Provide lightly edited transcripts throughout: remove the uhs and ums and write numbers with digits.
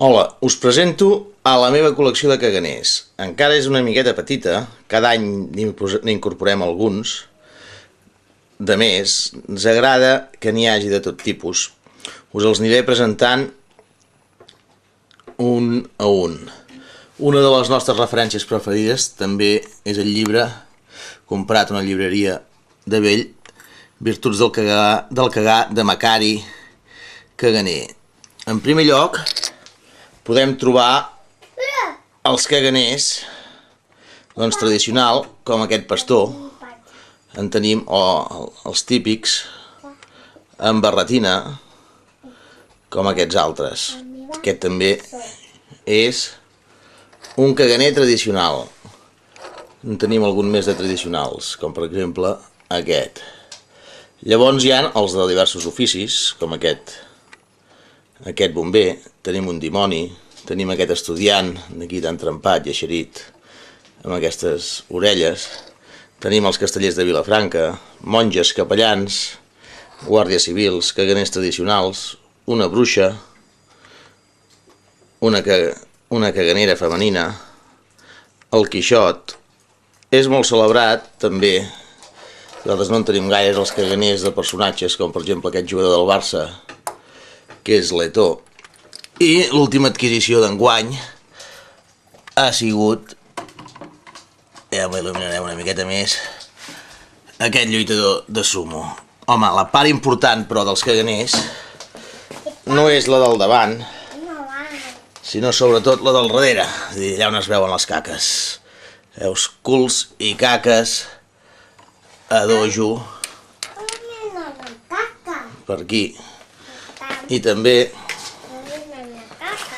Hola, us presento a la meva col·lecció de caganers. Encara és una miqueta petita, cada any n'incorporem alguns. De més, ens agrada que n'hi hagi de tot tipus. Us els aniré presentant un a un. Una de les nostres referències preferides també és el llibre comprat a una llibreria de vell, Virtuts del cagar de Macari Caganer. En primer lloc, podem trobar els caganers tradicional, com aquest pastor. En tenim els típics amb barretina, com aquests altres. Aquest també és un caganer tradicional. En tenim algun més de tradicionals, com per exemple aquest. Llavors hi ha els de diversos oficis, com aquest bomber, tenim un dimoni, tenim aquest estudiant d'aquí tan trempat i eixerit amb aquestes orelles, tenim els castellers de Vilafranca, monges, capellans, guàrdies civils, caganers tradicionals, una bruixa, una caganera femenina, el Quixot. És molt celebrat també, nosaltres no en tenim gaires, els caganers de personatges, com per exemple aquest jugador del Barça, que és l'Eto'o. I l'última adquisició d'enguany ha sigut, ja m'il·luminarem una miqueta més, aquest lluitador de sumo. Home, la part important, però, dels caganers no és la del davant, sinó sobretot la del darrere, és a dir, allà on es veuen les caques. Veus culs i caques a dojo per aquí, i també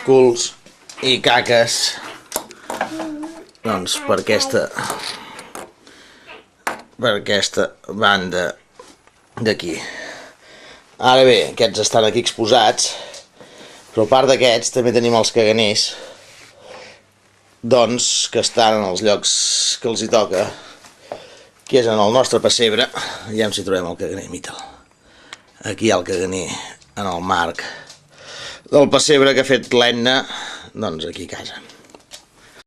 culs i caques per aquesta banda d'aquí. Ara bé, aquests estan aquí exposats, però a part d'aquests també tenim els caganers que estan en els llocs que els hi toca, que és en el nostre pessebre. Aviam si trobem el caganer, mita'l. Aquí hi ha el caganer en el marc del pessebre que ha fet l'Etna, aquí a casa.